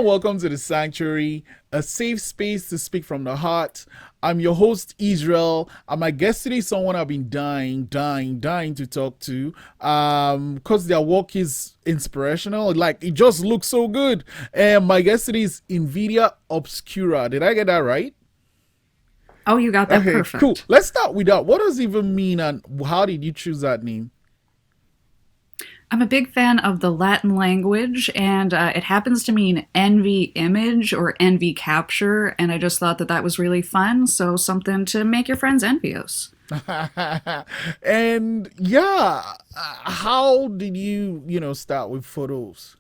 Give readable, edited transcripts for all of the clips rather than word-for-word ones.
and welcome to the Sanctuary, a safe space to speak from the heart. I'm your host, Israel, and my guest today is someone I've been dying to talk to. Because their work is inspirational. Like, it just looks so good. And my guest today is Invidia Obscura. Did I get that right? Oh, you got that Okay, cool. perfect. Let's start with that. What does it even mean, and how did you choose that name? I'm a big fan of the Latin language, and it happens to mean envy image or envy capture, and I just thought that that was really fun, so something to make your friends envious. And yeah, how did you start with photos?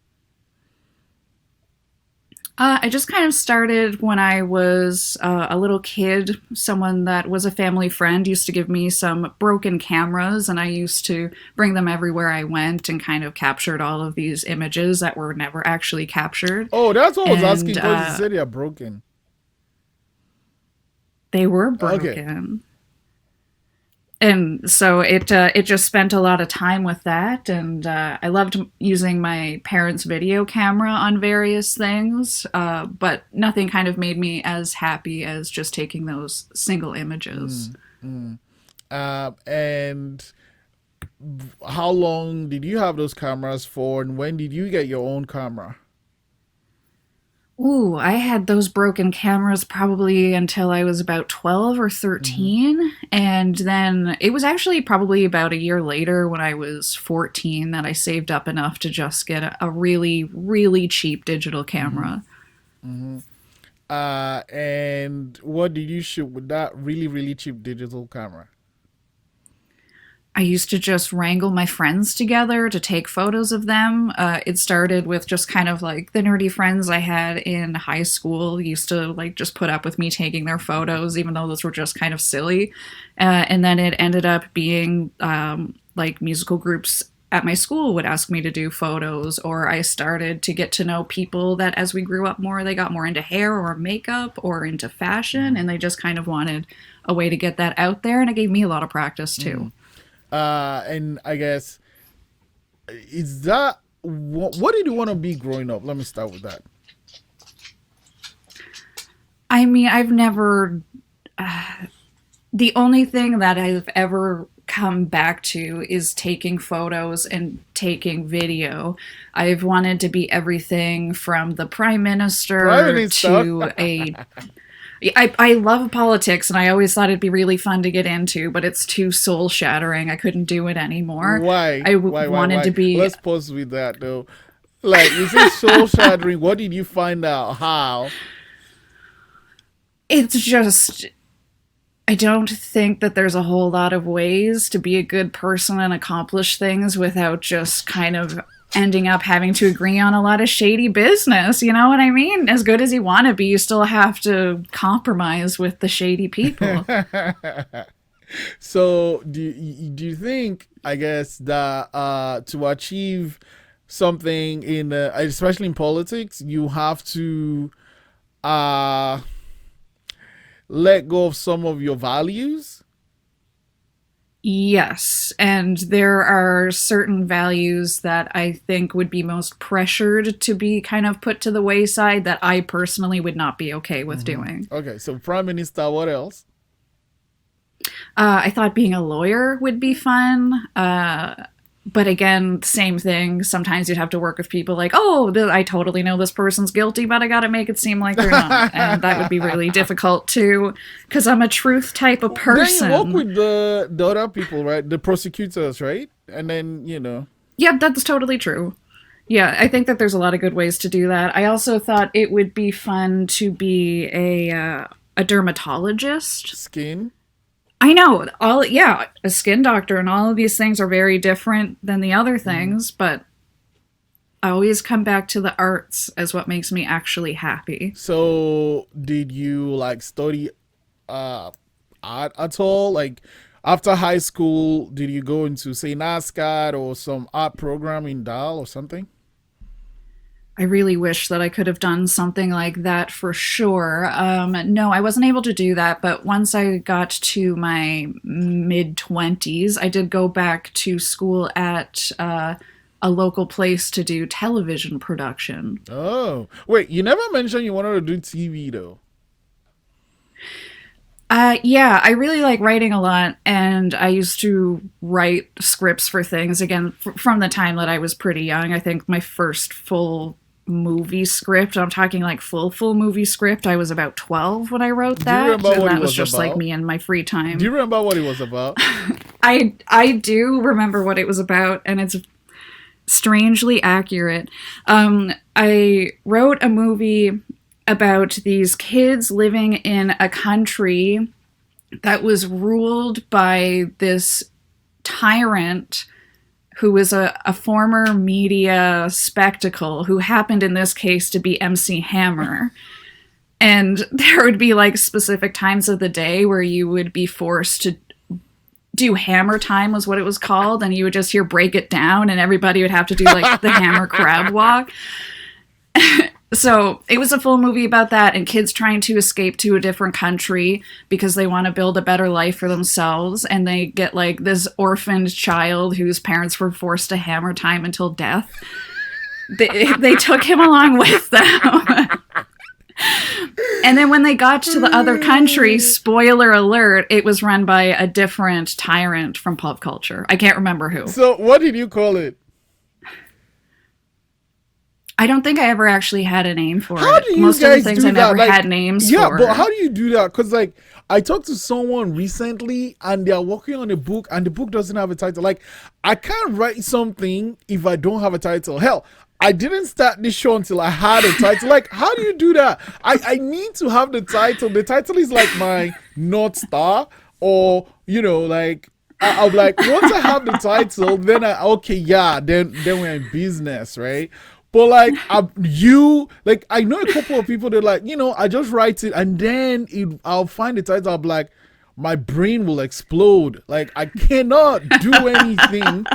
I just kind of started when I was a little kid. Someone that was a family friend used to give me some broken cameras, and I used to bring them everywhere I went and kind of captured all of these images that were never actually captured. Oh, that's what I was asking And because you said they're broken. they were Okay. broken. And so it just spent a lot of time with that, and I loved using my parents' video camera on various things, but nothing kind of made me as happy as just taking those single images. And how long did you have those cameras for, and when did you get your own camera? Ooh, I had those broken cameras probably until I was about 12 or Hmm. 13. And then it was actually probably about a year later when I was 14 that I saved up enough to just get a really, really cheap digital Hmm. camera. Hmm. And what did you shoot with that really cheap digital camera? I used to just wrangle my friends together to take photos of them. It started with just kind of like the nerdy friends I had in high school used to like just put up with me taking their photos, even though those were just kind of silly. And then it ended up being like musical groups at my school would ask me to do photos, or I started to get to know people that as we grew up more, they got more into hair or makeup or into fashion, and they just kind of wanted a way to get that out there. And it gave me a lot of practice Mm-hmm. too. And I guess is that what did you want to be growing up? Let me start with that. I mean, I've never. The only thing that I've ever come back to is taking photos and taking video. I've wanted to be everything from the prime Prime minister Minister. to a. I love politics and I always thought it'd be really fun to get into, but it's too soul shattering. I couldn't do it anymore. Why? Wanted Why? to be. Let's pause with that though. Like, is it soul shattering? What did you find out? How? It's just I don't think that there's a whole lot of ways to be a good person and accomplish things without just kind of ending up having to agree on a lot of shady business. You know what I mean? As good as you want to be, you still have to compromise with the shady people. So do you think, I guess, that to achieve something in especially in politics, you have to uh let go of some of your values? Yes, and there are certain values that I think would be most pressured to be kind of put to the wayside that I personally would not be okay with Hmm. doing. Okay, so prime minister, what else? I thought being a lawyer would be fun. But again, same thing. Sometimes you'd have to work with people like, oh, I totally know this person's guilty, but I gotta make it seem like they're not. And that would be really difficult too, because I'm a truth type of Then you work person. with the other people, right? The prosecutors, right? And then Yeah, that's totally true. Yeah, I think that there's a lot of good ways to do that. I also thought it would be fun to be a dermatologist. skin. I know all yeah, a skin doctor and all of these things are very different than the other Hmm. things, but I always come back to the arts as what makes me actually happy. So did you like study uh art at all? Like, after high school, did you go into, say, NASCAR or some art program in DAL or something? I really wish that I could have done something like that for sure. No, I wasn't able to do that, but once I got to my mid 20s, I did go back to school at a local place to do television production. Oh, wait, you never mentioned you wanted to do TV though. Yeah, I really like writing a lot, and I used to write scripts for things again from the time that I was pretty young. I think my first full movie script, I'm talking like full movie script, I was about 12 when I wrote Do you that, remember and what it that was was just like about? me in my free Do time. you remember what it was about? I do remember what it was about, and it's strangely accurate. I wrote a movie about these kids living in a country that was ruled by this tyrant who was a former media spectacle who happened in this case to be MC Hammer. And there would be like specific times of the day where you would be forced to do hammer time was what it was called, and you would just hear break it down and everybody would have to do like the hammer crab walk. So it was a full movie about that and kids trying to escape to a different country because they want to build a better life for themselves, and they get like this orphaned child whose parents were forced to hammer time until death. They took him along with them. And then when they got to the other country, spoiler alert, it was run by a different tyrant from pop culture. I can't remember who. So, what did you call it? I don't think I ever actually had a name for How it. do you Most of guys the things do I that? never Like, had names yeah, for. but how do you do that? Because, like, I talked to someone recently and they are working on a book and the book doesn't have a title. Like, I can't write something if I don't have a title. Hell, I didn't start this show until I had a title. Like, how do you do that? I need to have the title. The title is like my North Star, or, like, I'm like, once I have the title, then okay, yeah, then we're in business, right? But like, I know a couple of people that like, I just write it and then I'll find the title. I'll be like, my brain will explode. Like, I cannot do anything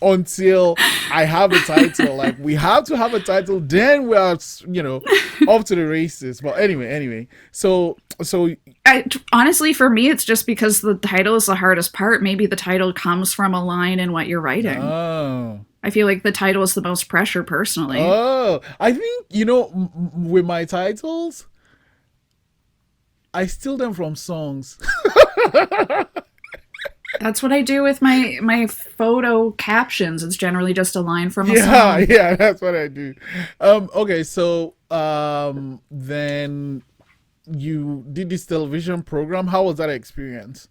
until I have a title. Like, we have to have a title, then we are, off to the races. But anyway, so Honestly, for me, it's just because the title is the hardest part. Maybe the title comes from a line in what you're writing. oh. I feel like the title is the most pressure personally. Oh, I think, with my titles, I steal them from songs. That's what I do with my photo captions. It's generally just a line from a Yeah, song. yeah, that's what I do. Okay, so then you did this television program. How was that experience?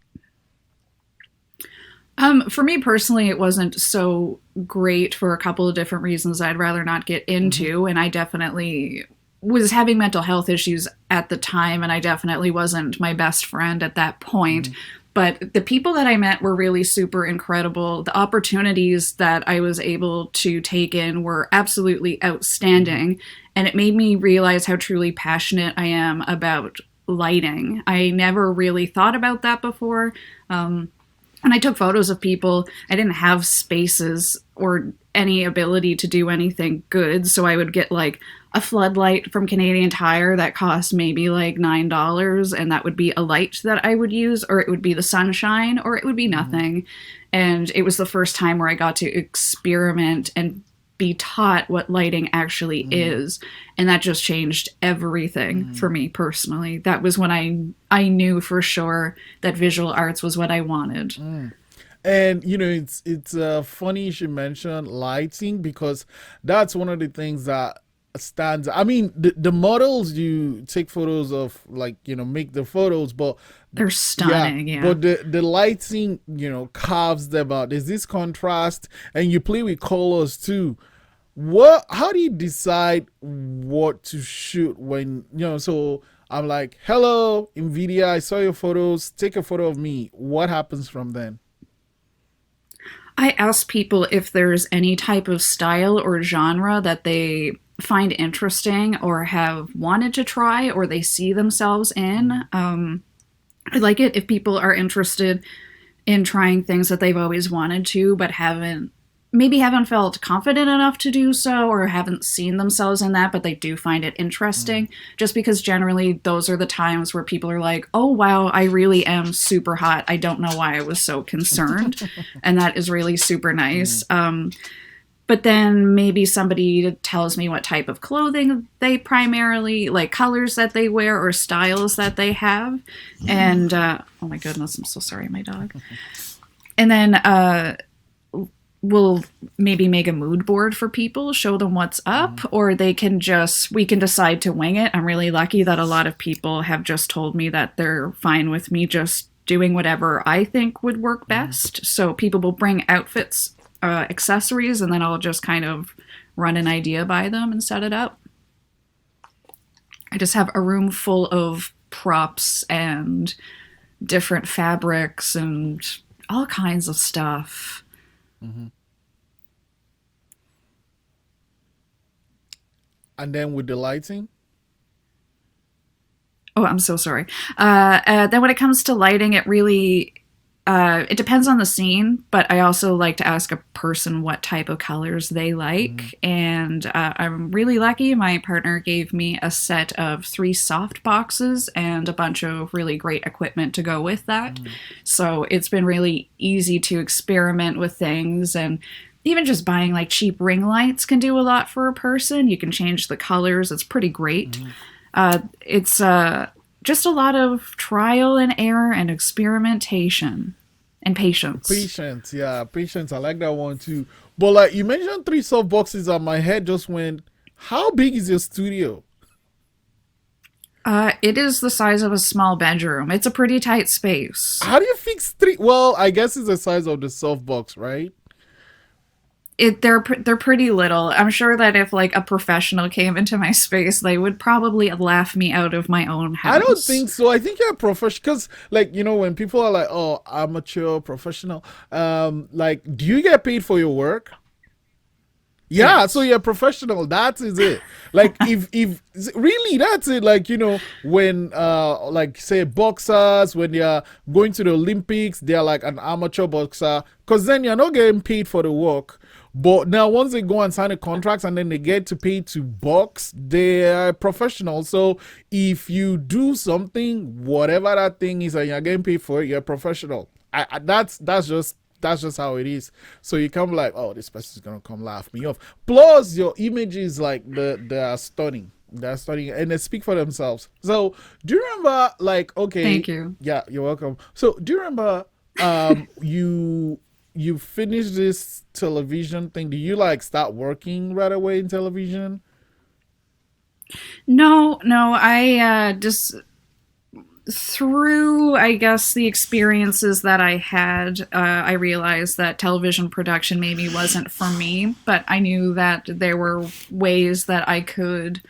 For me personally, it wasn't so great for a couple of different reasons I'd rather not get into, and I definitely was having mental health issues at the time, and I definitely wasn't my best friend at that point. But the people that I met were really super incredible. The opportunities that I was able to take in were absolutely outstanding, and it made me realize how truly passionate I am about lighting. I never really thought about that before. And I took photos of people. I didn't have spaces or any ability to do anything good. So I would get like a floodlight from Canadian Tire that cost maybe like $9. And that would be a light that I would use, or it would be the sunshine, or it would be nothing. And it was the first time where I got to experiment and be taught what lighting actually is, and that just changed everything for me personally. That was when I knew for sure that visual arts was what I wanted. And it's funny you should mention lighting, because that's one of the things that stands. I mean, the models you take photos of, like, make the photos, but They're stunning, yeah. but the lighting, carves them out. There's this contrast, and you play with colors too. How do you decide what to shoot when, so I'm like, hello, Invidia, I saw your photos, take a photo of me. What happens from then? I ask people if there's any type of style or genre that they find interesting or have wanted to try or they see themselves in. I like it if people are interested in trying things that they've always wanted to but haven't felt confident enough to do so, or haven't seen themselves in that, but they do find it interesting. Just because generally those are the times where people are like, oh wow, I really am super hot. I don't know why I was so concerned. And that is really super nice. But then maybe somebody tells me what type of clothing they primarily like, colors that they wear or styles that they have. And oh my goodness, I'm so sorry, my dog. And then we'll maybe make a mood board for people, show them what's up, or we can decide to wing it. I'm really lucky that a lot of people have just told me that they're fine with me just doing whatever I think would work best. So people will bring outfits, accessories, and then I'll just kind of run an idea by them and set it up. I just have a room full of props and different fabrics and all kinds of stuff. And then with the lighting? Oh, I'm so sorry. Then when it comes to lighting, it depends on the scene, but I also like to ask a person what type of colors they like. And I'm really lucky. My partner gave me a set of 3 soft boxes and a bunch of really great equipment to go with that. So it's been really easy to experiment with things, and even just buying like cheap ring lights can do a lot for a person. You can change the colors. It's pretty great. It's just a lot of trial and error and experimentation and patience. Patience, yeah, patience. I like that one too. But like you mentioned 3 soft boxes, and my head just went, how big is your studio? It is the size of a small bedroom. It's a pretty tight space. How do you fix 3? Well, I guess it's the size of the soft box, right? They're pretty little. I'm sure that if like a professional came into my space, they would probably laugh me out of my own house. I don't think so. I think you're a professional, because like, when people are like, oh, amateur, professional, like, do you get paid for your work? Yeah, Yes. so you're a professional. That is it. Like, if really, that's it. Like, when like say boxers, when they're going to the Olympics, they're like an amateur boxer, because then you're not getting paid for the work. But now once they go and sign the contracts and then they get to pay to box, they're professional. So if you do something, whatever that thing is, and you're getting paid for it, you're a professional. That's just how it is. So you can't be like, oh, this person's gonna come laugh me off. Plus, your images, like, they're stunning. They're stunning, and they speak for themselves. So do you remember, like, okay, Thank you. yeah, you're welcome. So do you remember, you finished this television thing? Do you like start working right away in television? No, no, I just through, I guess, the experiences that I had, I realized that television production maybe wasn't for me, but I knew that there were ways that I could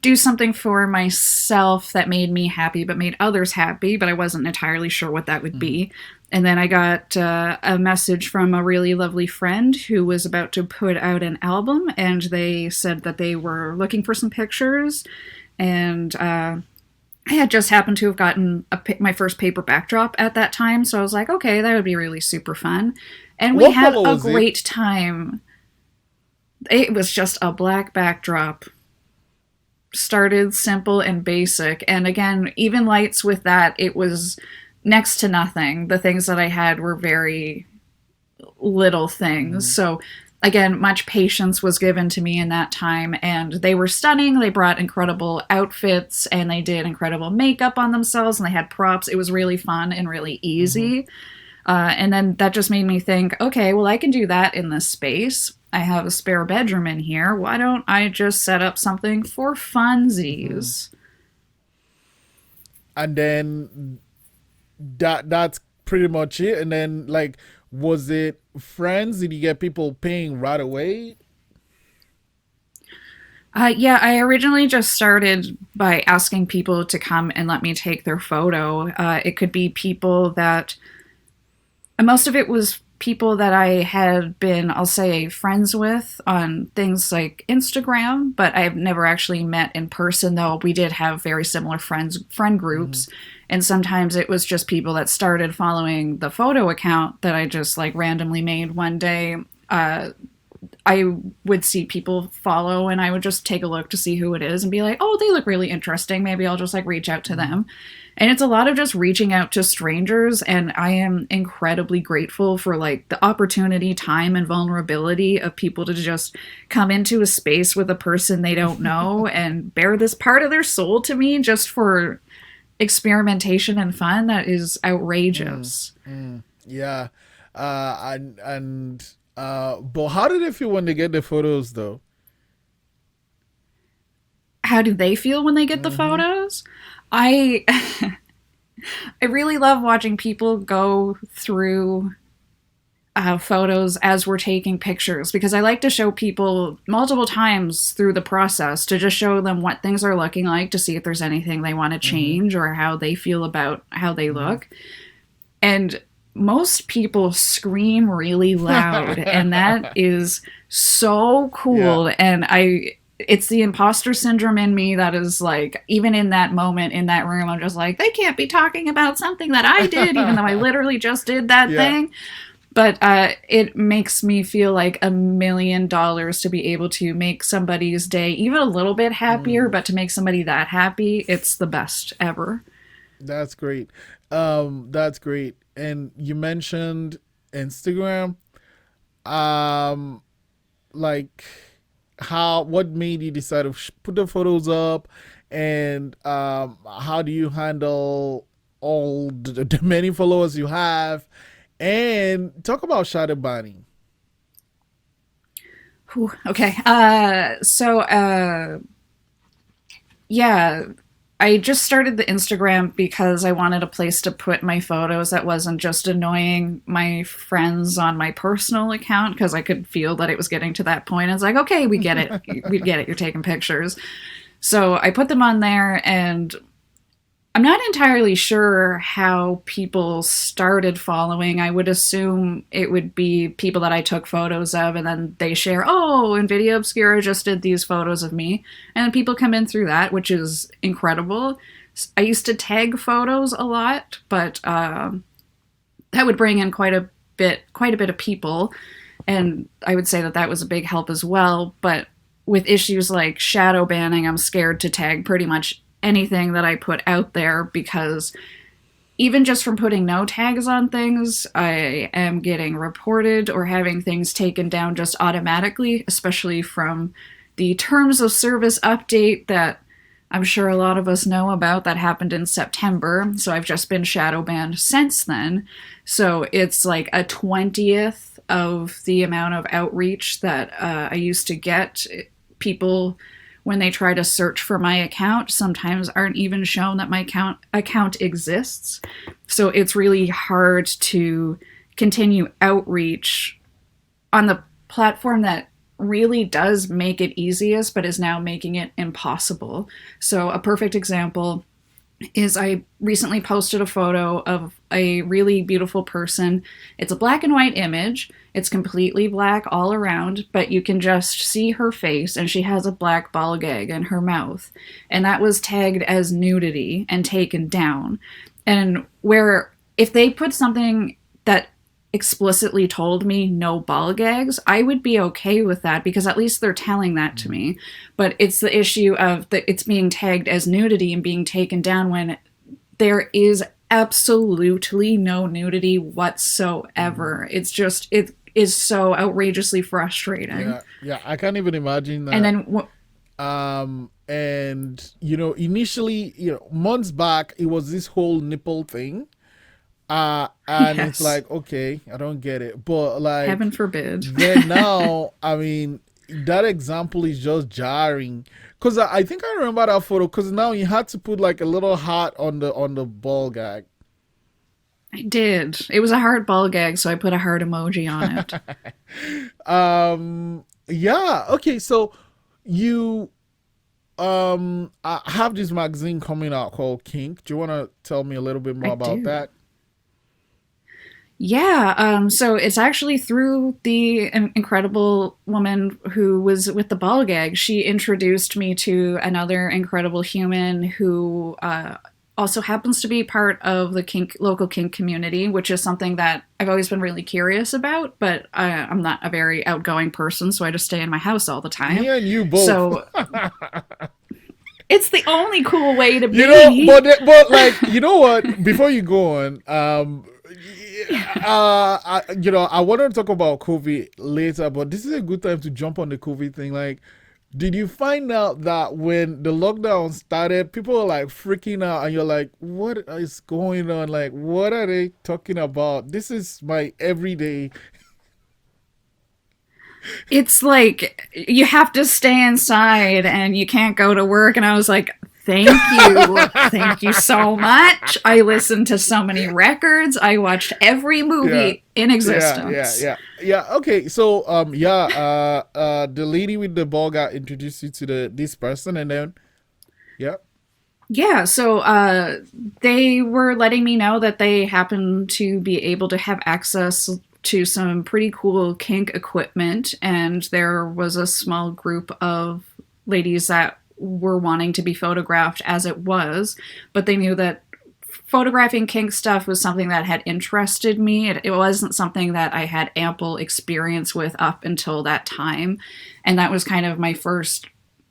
do something for myself that made me happy but made others happy, but I wasn't entirely sure what that would be. And then I got a message from a really lovely friend who was about to put out an album, and they said that they were looking for some pictures, and I had just happened to have gotten my first paper backdrop at that time, so I was like, okay, that would be really super fun. And we What had color a was it? great time. It was just a black backdrop. Started simple and basic. And again, even lights with that, it was next to nothing. The things that I had were very little things. So again, much patience was given to me in that time, and they were stunning. They brought incredible outfits, and they did incredible makeup on themselves, and they had props. It was really fun and really easy. And then that just made me think, okay, well, I can do that in this space. I have a spare bedroom in here. Why don't I just set up something for funsies? And then that's pretty much it. And then, like, was it friends? Did you get people paying right away? Yeah, I originally just started by asking people to come and let me take their photo. It could be people that, and most of it was people that I had been, I'll say, friends with on things like Instagram, but I've never actually met in person, though we did have very similar friend groups. And sometimes it was just people that started following the photo account that I just like randomly made one day. I would see people follow and I would just take a look to see who it is and be like, oh, they look really interesting. Maybe I'll just like reach out to them. And it's a lot of just reaching out to strangers. And I am incredibly grateful for like the opportunity, time, and vulnerability of people to just come into a space with a person they don't know and bear this part of their soul to me just for experimentation and fun. That is outrageous. Yeah. But how did they feel when they get the photos though? How do they feel when they get the Mm-hmm. photos? I I really love watching people go through photos as we're taking pictures because I like to show people multiple times through the process to just show them what things are looking like to see if there's anything they want to Mm-hmm. change or how they feel about how they Mm-hmm. look. And most people scream really loud, and that is so Yeah. cool. And it's the imposter syndrome in me that is like, even in that moment in that room, I'm just like, they can't be talking about something that I did, even though I literally just did that Yeah. thing. But it makes me feel like $1 million to be able to make somebody's day even a little bit happier, Mm, but to make somebody that happy, it's the best ever. that's great. That's great. And you mentioned Instagram. Um, like what made you decide to put the photos up, and how do you handle all the many followers you have, and talk about shadow banning. Whew, okay. Yeah, I just started the Instagram because I wanted a place to put my photos that wasn't just annoying my friends on my personal account because I could feel that it was getting to that point. It's like, okay, we get it. We get it. You're taking pictures. So I put them on there, and I'm not entirely sure how people started following. I would assume it would be people that I took photos of and then they share, oh, Invidia Obscura just did these photos of me. And people come in through that, which is incredible. I used to tag photos a lot, but that would bring in quite a bit of people. And I would say that that was a big help as well. But with issues like shadow banning, I'm scared to tag pretty much anything that I put out there because even just from putting no tags on things, I am getting reported or having things taken down just automatically, especially from the terms of service update that I'm sure a lot of us know about that happened in September. So I've just been shadow banned since then. So it's like a 20th of the amount of outreach that I used to get. People, when they try to search for my account, sometimes aren't even shown that my account exists. So it's really hard to continue outreach on the platform that really does make it easiest, but is now making it impossible. So a perfect example is I recently posted a photo of a really beautiful person. It's a black and white image. It's completely black all around, but you can just see her face and she has a black ball gag in her mouth. And that was tagged as nudity and taken down. And where if they put something that explicitly told me no ball gags, I would be okay with that because at least they're telling that to me. But it's the issue of that it's being tagged as nudity and being taken down when there is absolutely no nudity whatsoever. It's just it is so outrageously frustrating. Yeah, yeah, I can't even imagine And that. then And initially, months back, it was this whole nipple thing. And it's yes, like, okay, I don't get it, but heaven like, forbid. then now, I mean, that example is just jarring because I think I remember that photo because now you had to put like a little heart on the ball gag. I did. It was a heart ball gag, so I put a heart emoji on it. Yeah, okay, so you I have this magazine coming out called Kink. Do you want to tell me a little bit I more about do. that? Yeah, so it's actually through the incredible woman who was with the ball gag. She introduced me to another incredible human who also happens to be part of the kink local kink community, which is something that I've always been really curious about. But I'm not a very outgoing person, so I just stay in my house all the Me time. and you both. So it's the only cool way to You know, be. but like, you know what? Before you go on, I want to talk about COVID later, but this is a good time to jump on the COVID thing. Like, did you find out that when the lockdown started, people were like freaking out, and you're like, what is going on? Like, what are they talking about? This is my everyday. It's like you have to stay inside and you can't go to work. And I was like, thank you so much. I listened to so many records. I watched every Yeah. movie in Yeah, yeah, existence. yeah, yeah. Okay, so the lady with the ball got introduced you to this person, and then yeah. Yeah, so they were letting me know that they happen to be able to have access to some pretty cool kink equipment, and there was a small group of ladies that were wanting to be photographed as it was, but they knew that photographing kink stuff was something that had interested me. It wasn't something that I had ample experience with up until that time, and that was kind of my first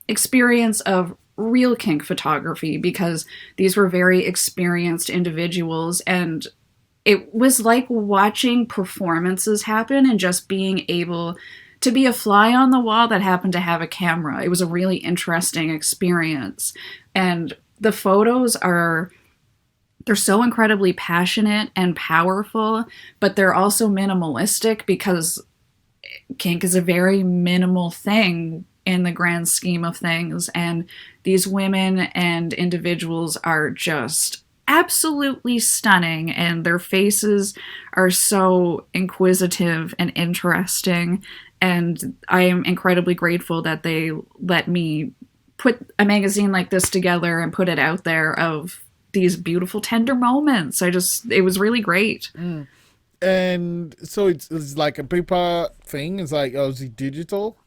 experience of real kink photography because these were very experienced individuals, and it was like watching performances happen and just being able to be a fly on the wall that happened to have a camera. It was a really interesting experience. And the photos are they're so incredibly passionate and powerful, but they're also minimalistic because kink is a very minimal thing in the grand scheme of things. And these women and individuals are just absolutely stunning, and their faces are so inquisitive and interesting. And I am incredibly grateful that they let me put a magazine like this together and put it out there of these beautiful, tender moments. It was really great. Mm. And so it's like a paper thing. It's like, oh, is it digital?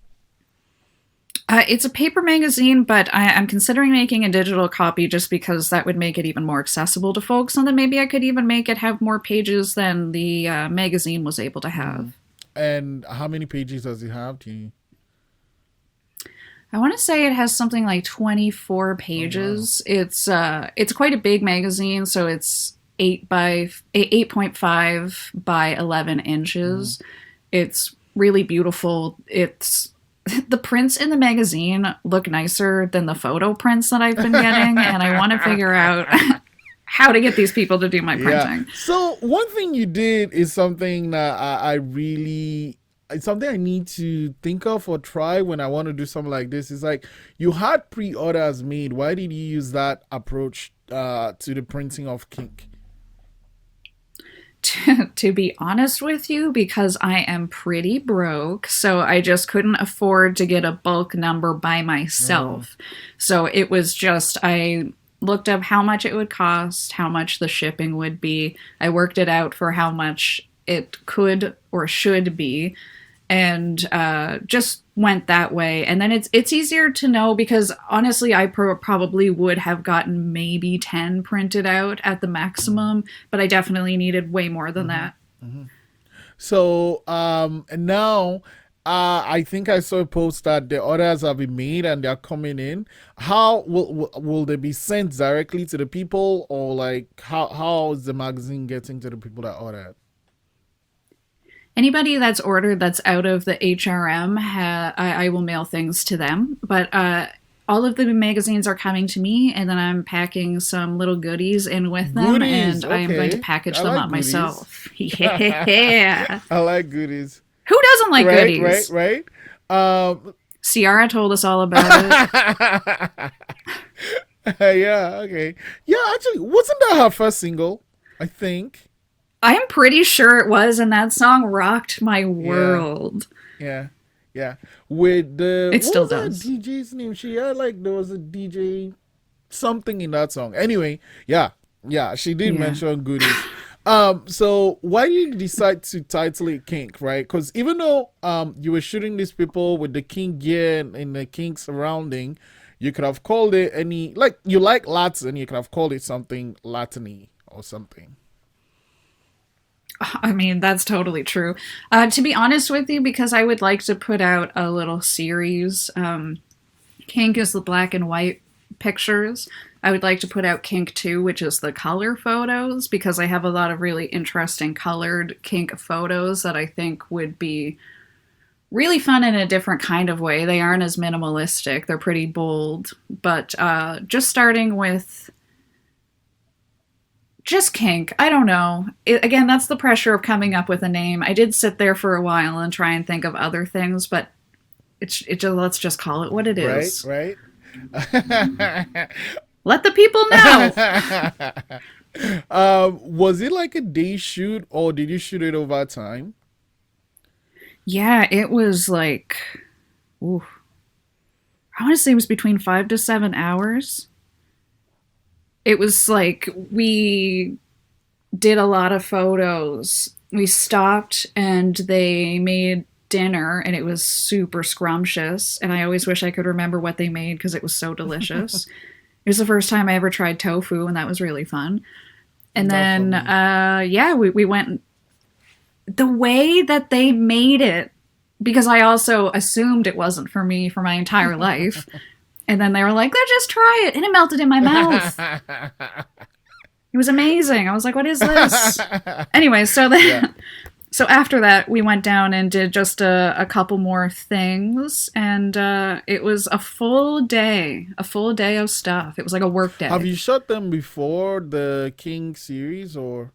It's a paper magazine, but I'm considering making a digital copy just because that would make it even more accessible to folks, and then maybe I could even make it have more pages than the magazine was able to Mm. have. And how many pages does it have? Do you? I want to say it has something like 24 Oh wow. pages. It's quite a big magazine, so it's 8.5 by 11 Mm. inches. It's really beautiful. It's the prints in the magazine look nicer than the photo prints that I've been getting, and I want to figure out how to get these people to do my Yeah. printing. So one thing you did is something that I really it's something I need to think of or try when I want to do something like this. It's like you had pre-orders made. Why did you use that approach to the printing of kink? To be honest with you, because I am pretty broke, so I just couldn't afford to get a bulk number by Mm. myself. So it was just, I looked up how much it would cost, how much the shipping would be. I worked it out for how much it could or should be, and just went that way. And then it's easier to know because honestly, I probably would have gotten maybe 10 printed out at the Mm. maximum, but I definitely needed way more than Mm-hmm. that. Mm-hmm. So and now I think I saw a post that the orders have been made and they're coming in. How will they be sent directly to the people, or like how is the magazine getting to the people that ordered? Anybody that's ordered that's out of the HRM, I will mail things to them. But all of the magazines are coming to me, and then I'm packing some little goodies in with them, Goodies. and I am going to Okay. package I them like up goodies. myself. Yeah. I like goodies. Who doesn't like Right, right, goodies? right. Um Ciara told us all about it. yeah, okay. Yeah, actually, wasn't that her first single? I think. I'm pretty sure it was, and that song rocked my Yeah, world. yeah, yeah. With the It what still was that does. DJ's name? She had like there was a DJ something in that song. Anyway, yeah, yeah, she did Yeah. mention goodies. So why did you decide to title it Kink, right? Because even though you were shooting these people with the kink gear and the kink surrounding, You could have called it any, like, you like Latin, you could have called it something Latiny or something. I mean, that's totally true. To be honest with you, because I would like to put out a little series. Kink is the black and white pictures. I would like to put out Kink 2, which is the color photos, because I have a lot of really interesting colored kink photos that I think would be really fun in a different kind of way. They aren't as minimalistic, they're pretty bold. But just starting with just kink. I don't know. Again, that's the pressure of coming up with a name. I did sit there for a while and try and think of other things, but let's just call it what it Right, is. right. Let the people know. Was it like a day shoot or did you shoot it over time? Yeah, it was like, ooh, I want to say it was between 5 to 7 hours. It was like we did a lot of photos. We stopped and they made dinner and it was super scrumptious. And I always wish I could remember what they made because it was so delicious. It was the first time I ever tried tofu and that was really fun. And Not for then, me. yeah, we went the way that they made it, because I also assumed it wasn't for me for my entire life. And then they were like, let's just try it. And it melted in my mouth. It was amazing. I was like, what is this? Anyway, so then, Yeah. so after that, we went down and did just a couple more things. And it was a full day of stuff. It was like a work Have day. you shot them before the King series or?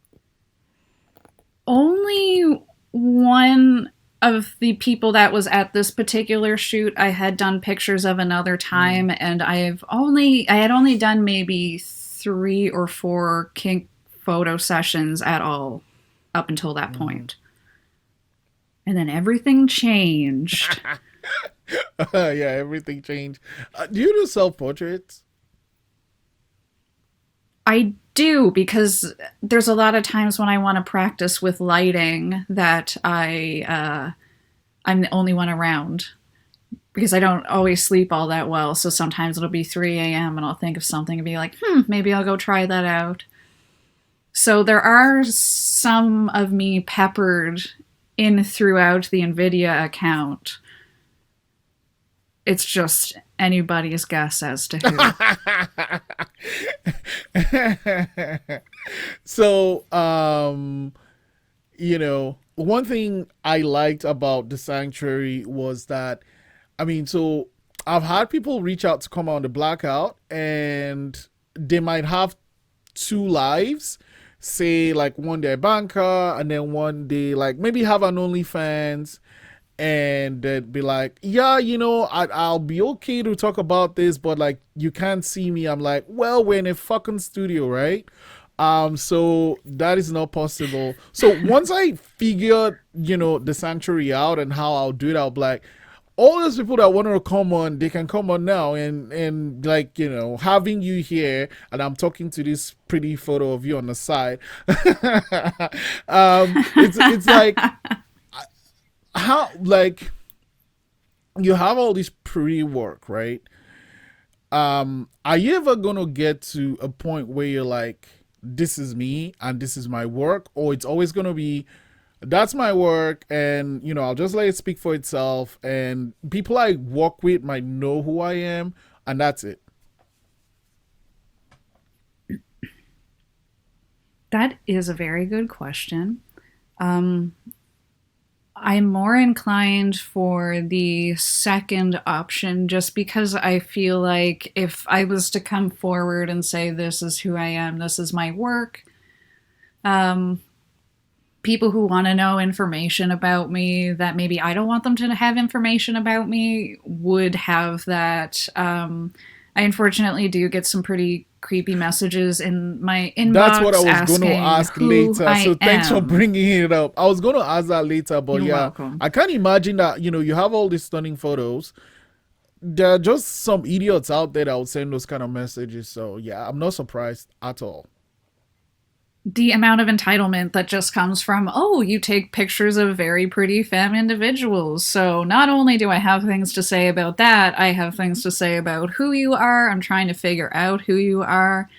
Only one of the people that was at this particular shoot I had done pictures of another Mm. time, and I had only done maybe 3 or 4 kink photo sessions at all up until that Mhm. point. And then everything changed. Yeah, everything changed. Do you do self portraits? I do, because there's a lot of times when I want to practice with lighting that I'm the only one around, because I don't always sleep all that well. So sometimes it'll be 3 a.m. and I'll think of something and be like, maybe I'll go try that out. So there are some of me peppered in throughout the Invidia account. It's just anybody's guess as to who. So, one thing I liked about the sanctuary was that, I mean, so I've had people reach out to come on the blackout and they might have two lives, say like one day banker and then one day like maybe have an OnlyFans, and they'd be like, yeah, I'll be okay to talk about this, but like you can't see me. I'm like, well, we're in a fucking studio, right? So that is not possible. So once I figured, the sanctuary out and how I'll do it, I'll be like, all those people that want to come on, they can come on now, and like, having you here and I'm talking to this pretty photo of you on the side. It's like how, like, you have all this pre-work, right? Are you ever gonna get to a point where you're like, this is me and this is my work, or it's always gonna be, that's my work, and I'll just let it speak for itself, and people I work with might know who I am, and that's it. That is a very good question. Um, I'm more inclined for the second option, just because I feel like if I was to come forward and say, this is who I am, this is my work, um, people who want to know information about me that maybe I don't want them to have information about me would have that. I unfortunately do get some pretty creepy messages in my That's what I inbox was going to asking ask who later. So I thanks for am. bringing it up. I was going to ask that later, but You're yeah, welcome. I can't imagine that, you have all these stunning photos. There are just some idiots out there that would send those kind of messages. So yeah, I'm not surprised at all. the amount of entitlement that just comes from, oh, you take pictures of very pretty femme individuals. So not only do I have things to say about that, I have things to say about who you are. I'm trying to figure out who you are.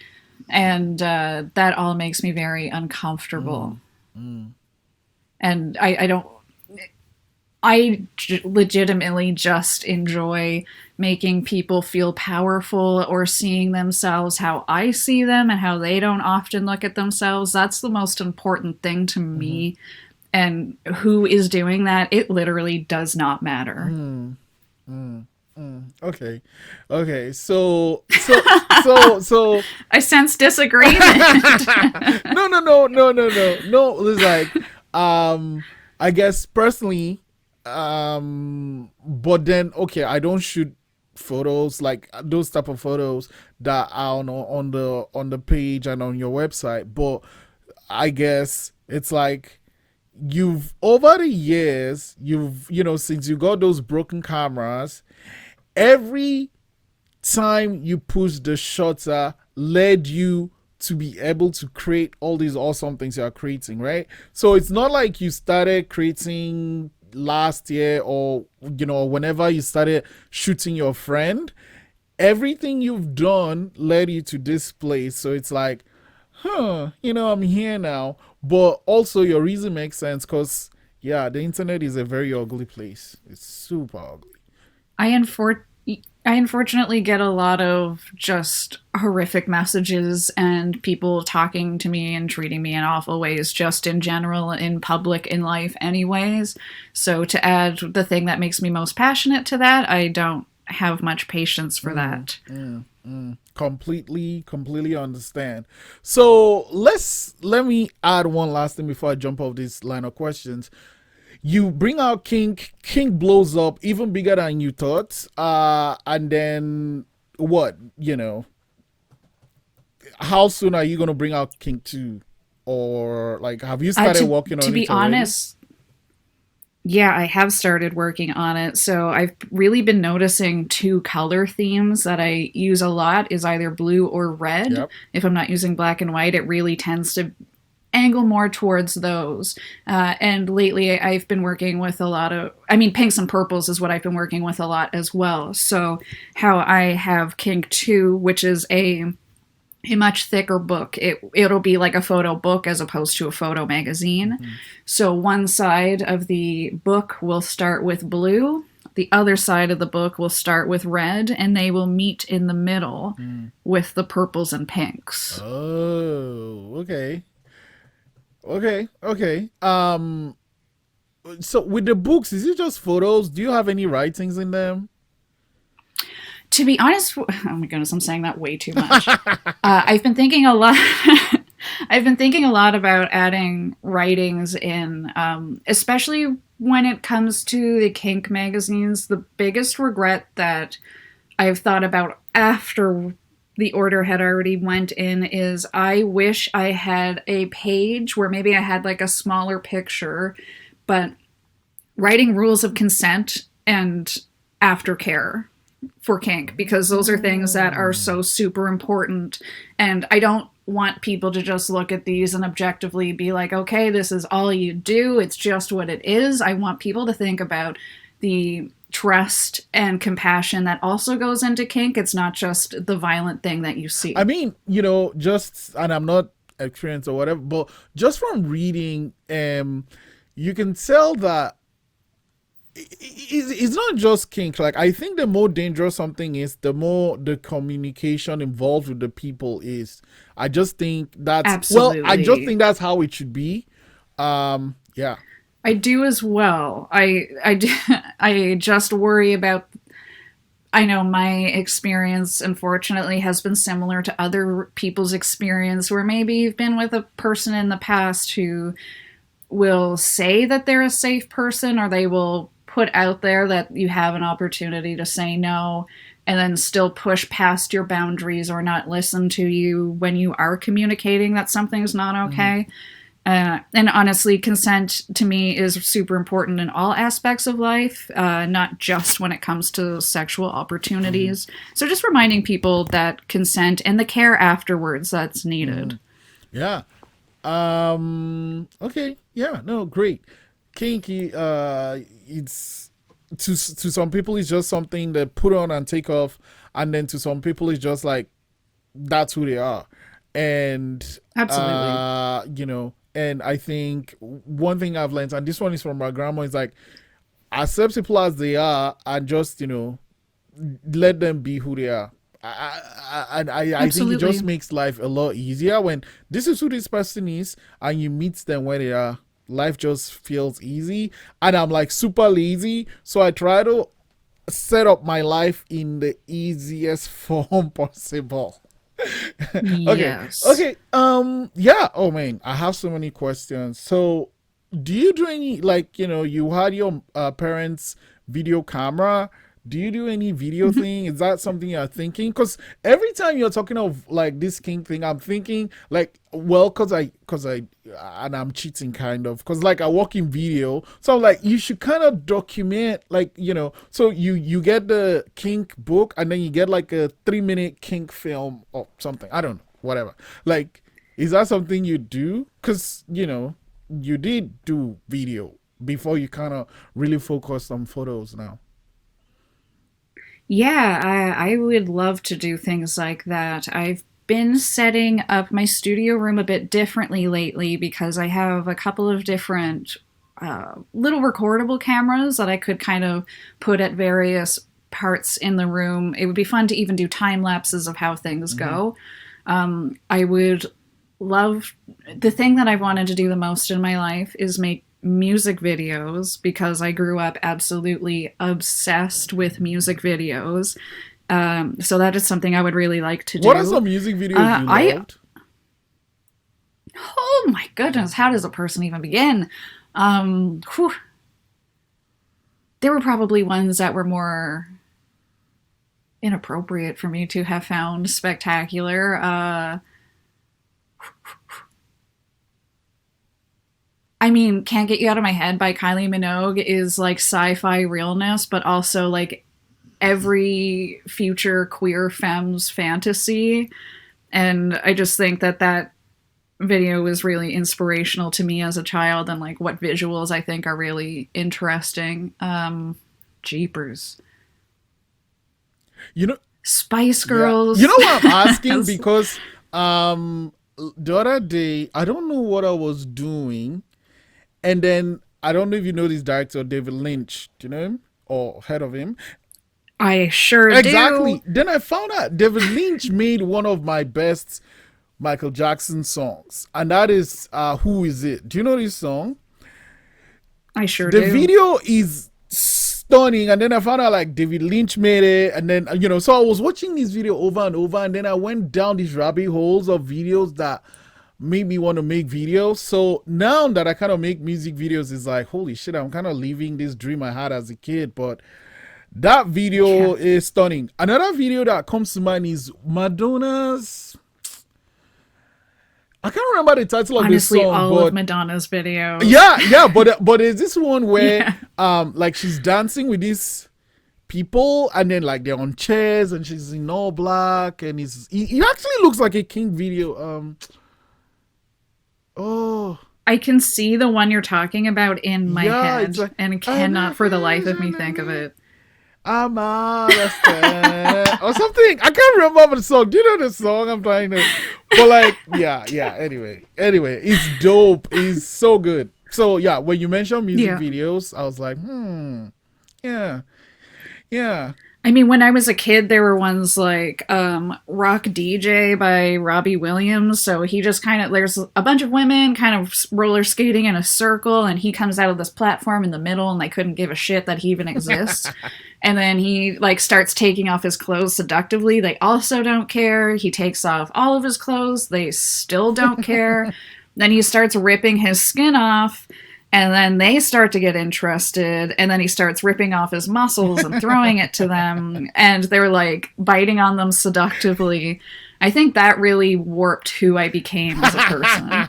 And that all makes me very uncomfortable. And I don't. Legitimately just enjoy making people feel powerful or seeing themselves how I see them and how they don't often look at themselves. That's the most important thing to me. And who is doing that, it literally does not matter. Okay. Okay. So I sense disagreement. no. It's like, I guess personally, but then okay, I don't shoot photos like those type of photos that are on the page and on your website. But I guess it's like you've over the years, since you got those broken cameras, every time you push the shutter led you to be able to create all these awesome things you are creating, right? So it's not like you started creating last year or whenever you started shooting your friend. Everything you've done led you to this place. So it's like, I'm here now. But also your reason makes sense because yeah, the internet is a very ugly place. It's super ugly. I unfor- I unfortunately get a lot of just horrific messages and people talking to me and treating me in awful ways just in general, in public, in life anyways. So to add the thing that makes me most passionate to that, I don't have much patience for that. Completely understand. So let me add one last thing before I jump off this line of questions. You bring out Kink blows up even bigger than you thought. And then what? How soon are you gonna bring out Kink 2? Or like, have you started working To on be it already? honest, yeah, I have started working on it. So I've really been noticing two color themes that I use a lot is either blue or red. Yep. If I'm not using black and white, it really tends to angle more towards those. And lately I've been working with a lot of, pinks and purples is what I've been working with a lot as well. So how I have Kink 2, which is a much thicker book. It'll be like a photo book as opposed to a photo magazine. So one side of the book will start with blue, the other side of the book will start with red, and they will meet in the middle with the purples and pinks. Oh, okay. Okay. So with the books, is it just photos? Do you have any writings in them? To be honest, oh my goodness, I'm saying that way too much. I've been thinking a lot. I've been thinking a lot about adding writings in, especially when it comes to the kink magazines. The biggest regret that I've thought about after the order had already went in is I wish I had a page where maybe I had like a smaller picture, but writing rules of consent and aftercare for kink, because those are things that are so super important. And I don't want people to just look at these and objectively be like, okay, this is all you do. It's just what it is. I want people to think about the trust and compassion that also goes into kink. It's not just the violent thing that you see. And I'm not experienced or whatever, but just from reading, you can tell that it's not just kink. Like, I think the more dangerous something is, the more the communication involved with the people is. I just think Absolutely. I just think that's how it should be. Yeah. I do as well. I just worry about. I know my experience, unfortunately, has been similar to other people's experience, where maybe you've been with a person in the past who will say that they're a safe person, or they will put out there that you have an opportunity to say no, and then still push past your boundaries or not listen to you when you are communicating that something's not okay. And honestly, consent to me is super important in all aspects of life, not just when it comes to sexual opportunities. So just reminding people that consent and the care afterwards that's needed. Yeah. Okay. Yeah. No. Great. Kinky. It's to some people it's just something they put on and take off, and then to some people it's just like that's who they are, and Absolutely. and I think one thing I've learned, and this one is from my grandma, is like accept people as they are and just let them be who they are. I think it just Absolutely. makes life a lot easier when this is who this person is and you meet them where they are. Life just feels easy, and I'm like super lazy, so I try to set up my life in the easiest form possible. Okay, Yes. okay, yeah. Oh man, I have so many questions. So, do you do any, like, you had your parents' video camera? Do you do any video thing? Is that something you're thinking? Because every time you're talking of like this king thing, I'm thinking like, well, and I'm cheating kind of, because like I work in video, so I'm like, you should kind of document, like, so you get the kink book, and then you get like a 3 minute kink film or something. I don't know, whatever. Like, is that something you do? Because you did do video before you kind of really focused on photos now. Yeah, I would love to do things like that. I've been setting up my studio room a bit differently lately because I have a couple of different little recordable cameras that I could kind of put at various parts in the room. It would be fun to even do time lapses of how things Mm-hmm. go. I would love the thing that I've wanted to do the most in my life is make music videos because I grew up absolutely obsessed with music videos. So that is something I would really like to What are do. some music videos you I loved? Oh my goodness, how does a person even begin? Whew, there were probably ones that were more inappropriate for me to have found spectacular. I mean, Can't Get You Out of My Head by Kylie Minogue is like sci fi realness, but also like every future queer femme's fantasy. And I just think that that video was really inspirational to me as a child and like what visuals I think are really interesting. Jeepers. You know, Spice yeah. You Girls. know what I'm asking? Because the other day I don't know what I was doing, and then I don't know if you know this director David Lynch. Do you know him or heard of him? I sure do. Exactly. Then I found out David Lynch made one of my best Michael Jackson songs, and that is "Who Is It." Do you know this song? I sure The do. video is stunning, and then I found out like David Lynch made it, and then so I was watching this video over and over, and then I went down these rabbit holes of videos that made me want to make videos. So now that I kind of make music videos, it's like, holy shit, I'm kind of living this dream I had as a kid. But that Yeah. video is stunning. Another video that comes to mind is Madonna's. I can't remember the title of this Honestly, song, all of but Madonna's videos. yeah, but there's this one where Yeah. like she's dancing with these people, and then like they're on chairs and she's in all black, and he actually looks like a king video. Oh I can see the one you're talking about in my yeah, it's head like and I'm cannot a for the life of me think of visionary. it. I'm out of step or something. I can't remember the song. Do you know the song I'm trying to? But like, yeah. Anyway, it's dope. It's so good. So yeah, when you mentioned music Yeah. videos, I was like, yeah, yeah. I mean, when I was a kid, there were ones like Rock DJ by Robbie Williams. So he just kind of, there's a bunch of women kind of roller skating in a circle, and he comes out of this platform in the middle, and they couldn't give a shit that he even exists. And then he like starts taking off his clothes seductively. They also don't care. He takes off all of his clothes. They still don't care. Then he starts ripping his skin off, and then they start to get interested, and then he starts ripping off his muscles and throwing it to them, and they're like biting on them seductively. I think that really warped who I became as a person.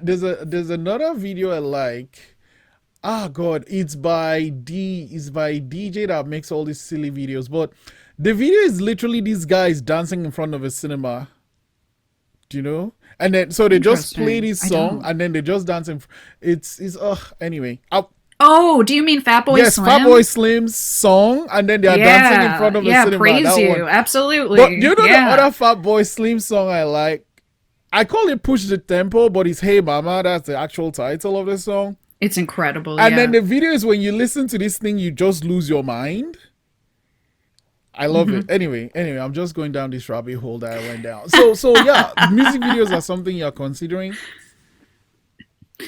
There's another video I like. Ah, God, it's by DJ that makes all these silly videos, but the video is literally these guys dancing in front of a cinema. Do you know? And then so they just play Interesting. this I song don't. and then they just dance. It's anyway. Oh, do you mean Fatboy Yes, Fatboy Slim? Slim's song, and then they are dancing in Yeah, front of a yeah, cinema. praise That one. you. But do Absolutely. you know the other Yeah. Fatboy Slim song I like? I call it Push the Tempo, but it's Hey Mama. That's the actual title of the song. It's incredible, And then yeah. the video is when you listen to this thing, you just lose your mind. I love it. Hmm. Anyway, I'm just going down this rabbit hole that I went down. So yeah, music videos are something you're considering.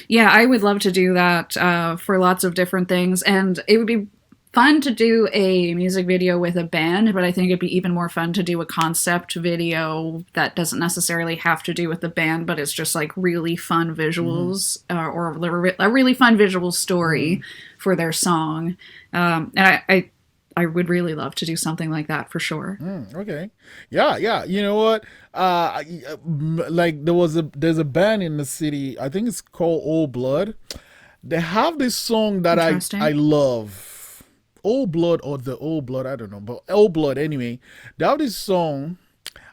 Yeah, I would love to do that for lots of different things. And it would be fun to do a music video with a band, but I think it'd be even more fun to do a concept video that doesn't necessarily have to do with the band, but it's just like really fun Mm-hmm. visuals or a really fun visual Mm-hmm. story for their song. And I would really love to do something like that for sure. Okay. Yeah. You know what? Like there's a band in the city. I think it's called Old Blood. They have this song that I Interesting. love. Old Blood or the Old Blood, I don't know, but Old Blood anyway. They have this song,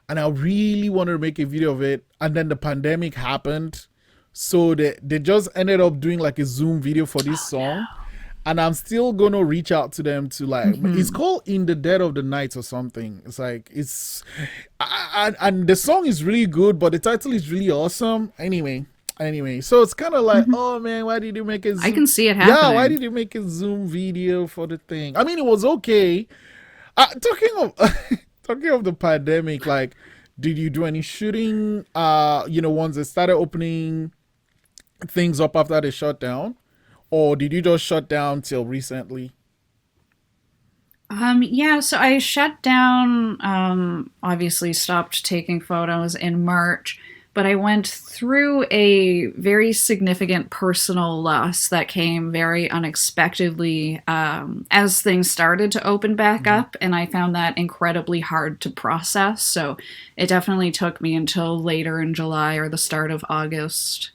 and I really wanted to make a video of it, and then the pandemic happened, so they just ended up doing like a Zoom video for this Oh song, and I'm still gonna reach out to them to no. like. It's Hmm. called "In the Dead of the Night" or something. It's like and the song is really good, but the title is really awesome. Anyway, so it's kind of like, Hmm. oh man, why did you make a I Zoom? can see it Yeah, why happening. did you make a Zoom video for the thing? I mean, it was okay. Talking of talking of the pandemic, like, did you do any shooting? Once they started opening things up after they shut down, or did you just shut down till recently? Yeah, so I shut down, obviously stopped taking photos in March, but I went through a very significant personal loss that came very unexpectedly as things started to open back Mm-hmm. up, and I found that incredibly hard to process. So it definitely took me until later in July or the start of August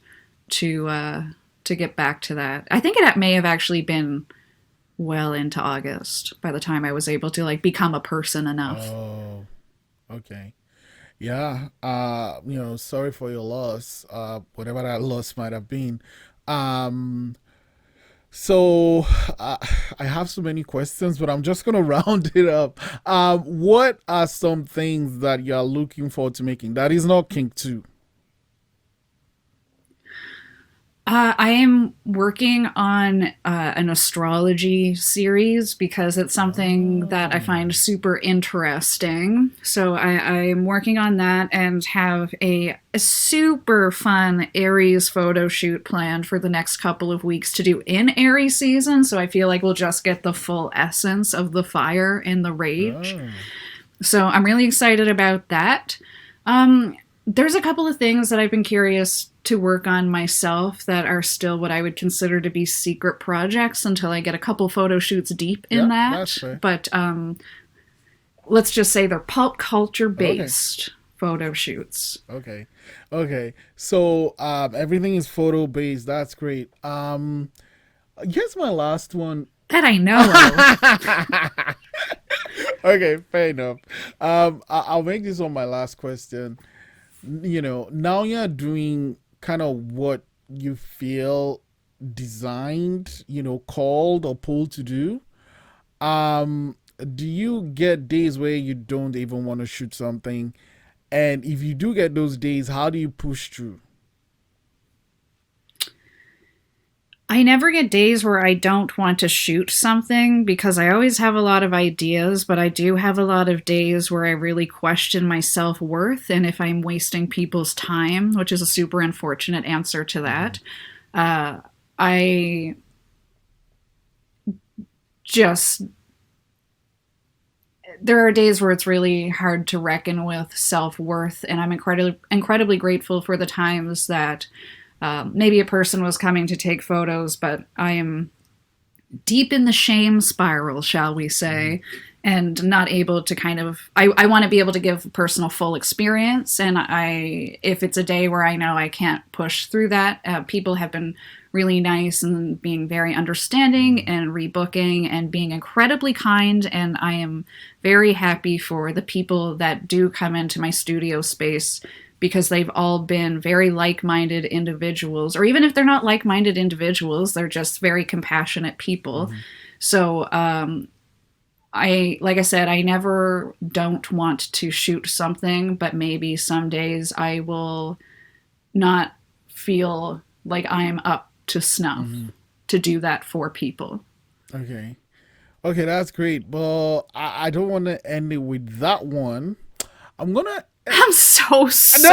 to uh, to get back to that. I think it may have actually been well into August by the time I was able to like become a person enough. Oh, okay. Yeah. Sorry for your loss. Whatever that loss might have been. Um, So uh, I have so many questions, but I'm just gonna round it up. What are some things that you're looking forward to making that is not King 2? I am working on an astrology series because it's something that I Oh. find super interesting. So I'm working on that and have a super fun Aries photo shoot planned for the next couple of weeks to do in Aries season. So I feel like we'll just get the full essence of the fire and the rage. Oh. So I'm really excited about that. There's a couple of things that I've been curious to work on myself that are still what I would consider to be secret projects until I get a couple photo shoots deep in Yeah, that's that. fair. But let's just say they're pulp culture Okay. based photo shoots. Okay. Okay. So everything is photo based. That's great. Here's my last one. That I know of. Okay, fair enough. I'll make this one my last question. Now you're doing kind of what you feel designed, called or pulled to do. Um, do you get days where you don't even want to shoot something? And if you do get those days, how do you push through? I never get days where I don't want to shoot something because I always have a lot of ideas, but I do have a lot of days where I really question my self worth and if I'm wasting people's time, which is a super unfortunate answer to Mm-hmm. that. Uh, I just, there are days where it's really hard to reckon with self worth, and I'm incredibly grateful for the times that maybe a person was coming to take photos, but I am deep in the shame spiral, shall we Mm-hmm. say, and not able to kind of. I want to be able to give personal full experience, and if it's a day where I know I can't push through that, people have been really nice and being very understanding and rebooking and being incredibly kind, and I am very happy for the people that do come into my studio space because they've all been very like-minded individuals, or even if they're not like-minded individuals, they're just very compassionate people. Mm-hmm. So like I said, I never don't want to shoot something, but maybe some days I will not feel like I'm up to snuff Mm-hmm. to do that for people. Okay. Okay, that's great. But I don't want to end it with that one. I'm gonna. I'm so No, sorry.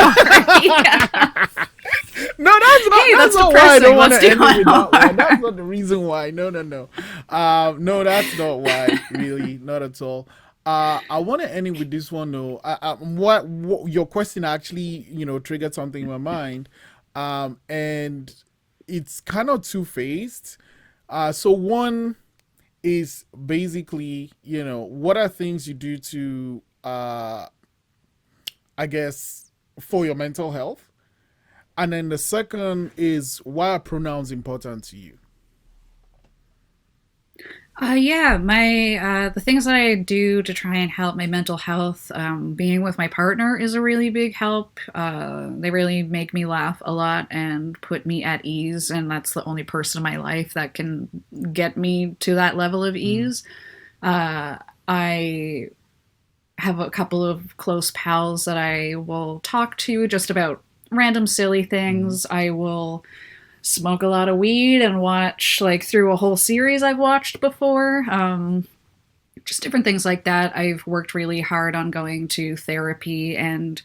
no, that's not. Hey, That's that's not why I don't depressing. want What's to end it with going that one. That's on? not the reason why. No, no, no. No, that's not why. Really, not at all. I want to end it with this one though. What your question actually, triggered something in my mind. And it's kind of two faced. So one is basically, what are things you do to, I guess, for your mental health? And then the second is, why are pronouns important to you? Yeah, my the things that I do to try and help my mental health, being with my partner is a really big help. They really make me laugh a lot and put me at ease, and that's the only person in my life that can get me to that level of Mm-hmm. ease. I have a couple of close pals that I will talk to just about random silly Mm-hmm. things. I will smoke a lot of weed and watch like through a whole series I've watched before. Just different things like that. I've worked really hard on going to therapy and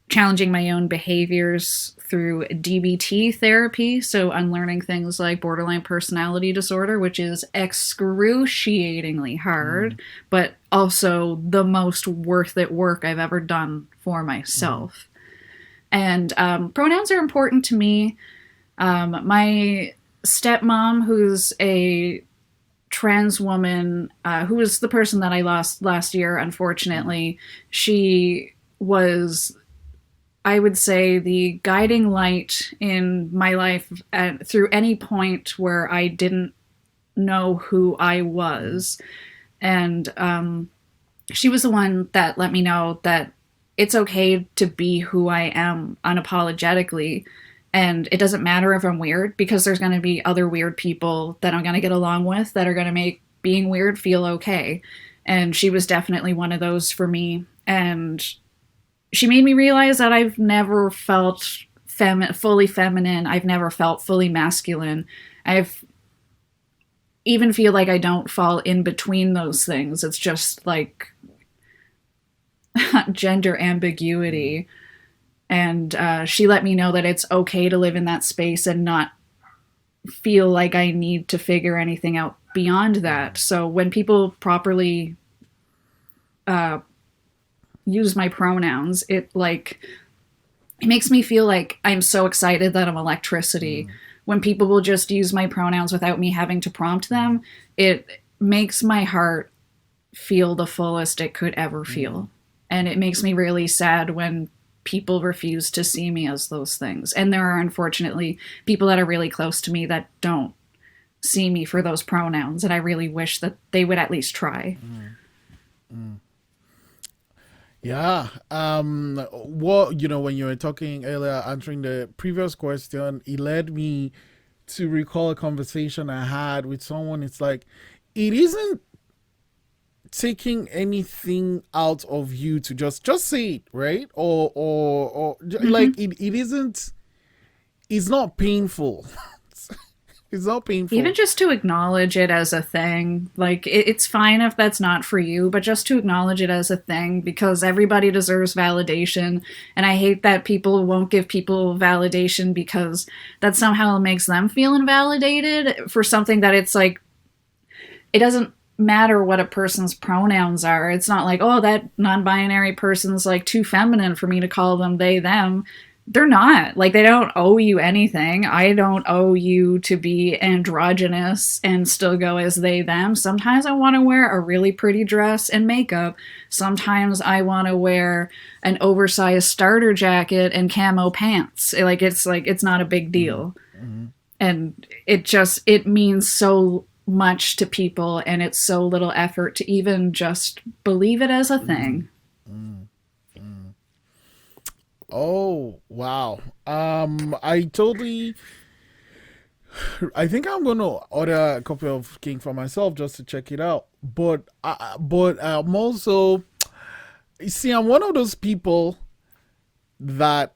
challenging my own behaviors through DBT therapy. So, unlearning things like borderline personality disorder, which is excruciatingly Mm-hmm. hard, but also the most worth it work I've ever done for Mm-hmm. myself. And pronouns are important to me. My stepmom, who's a trans woman, who was the person that I lost last year, unfortunately, she was, I would say, the guiding light in my life through any point where I didn't know who I was. And she was the one that let me know that it's okay to be who I am unapologetically. And it doesn't matter if I'm weird, because there's going to be other weird people that I'm going to get along with that are going to make being weird feel okay. And she was definitely one of those for me. And she made me realize that I've never felt fully feminine. I've never felt fully masculine. I've even feel like I don't fall in between those things. It's just like gender ambiguity. And she let me know that it's okay to live in that space and not feel like I need to figure anything out beyond that. So when people properly use my pronouns, it makes me feel like I'm so excited that I'm electricity. Mm-hmm. When people will just use my pronouns without me having to prompt them, it makes my heart feel the fullest it could ever Mm-hmm. feel. And it makes me really sad when people refuse to see me as those things. And there are unfortunately people that are really close to me that don't see me for those pronouns. And I really wish that they would at least try. Mm-hmm. Yeah. What, when you were talking earlier, answering the previous question, it led me to recall a conversation I had with someone. It's like, it isn't taking anything out of you to just say it, right? Mm-hmm. Like, it isn't, it's not painful. It's not Even painful. just to acknowledge it as a thing, like it's fine if that's not for you, but just to acknowledge it as a thing, because everybody deserves validation. And I hate that people won't give people validation because that somehow makes them feel invalidated for something that it's like, it doesn't matter what a person's pronouns are. It's not like, oh, that non binary person's like too feminine for me to call them they, them. They're not. Like, they don't owe you anything. I don't owe you to be androgynous and still go as they, them. Sometimes I want to wear a really pretty dress and makeup. Sometimes I want to wear an oversized starter jacket and camo pants. It's not a big Mm-hmm. deal. Mm-hmm. And it means so much to people, and it's so little effort to even just believe it as a Mm-hmm. thing. Mm-hmm. Oh, wow. I totally. I think I'm gonna order a copy of King for myself just to check it out. But I'm also, you see, I'm one of those people that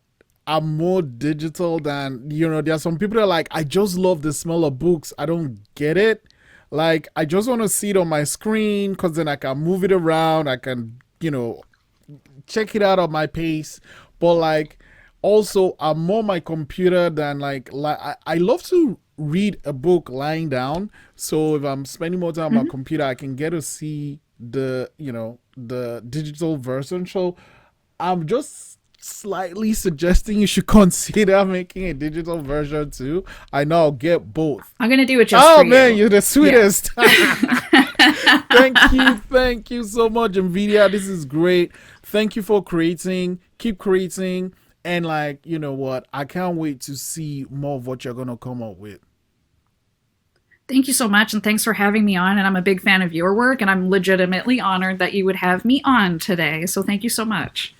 are more digital than, there are some people that are like, I just love the smell of books. I don't get it. Like, I just want to see it on my screen because then I can move it around. I can, check it out at my pace. But like, also, I'm more my computer than like I love to read a book lying down. So if I'm spending more time on my Mhm. computer, I can get to see the digital version. So I'm just slightly suggesting you should consider making a digital version too. I know I'll get both. I'm gonna do it just for Oh man, you. you're the Yeah. sweetest. Thank you so much, Nvidia. This is great. Thank you for creating. Keep creating. And like, you know what? I can't wait to see more of what you're gonna come up with. Thank you so much, and thanks for having me on. And I'm a big fan of your work, and I'm legitimately honored that you would have me on today. So thank you so much.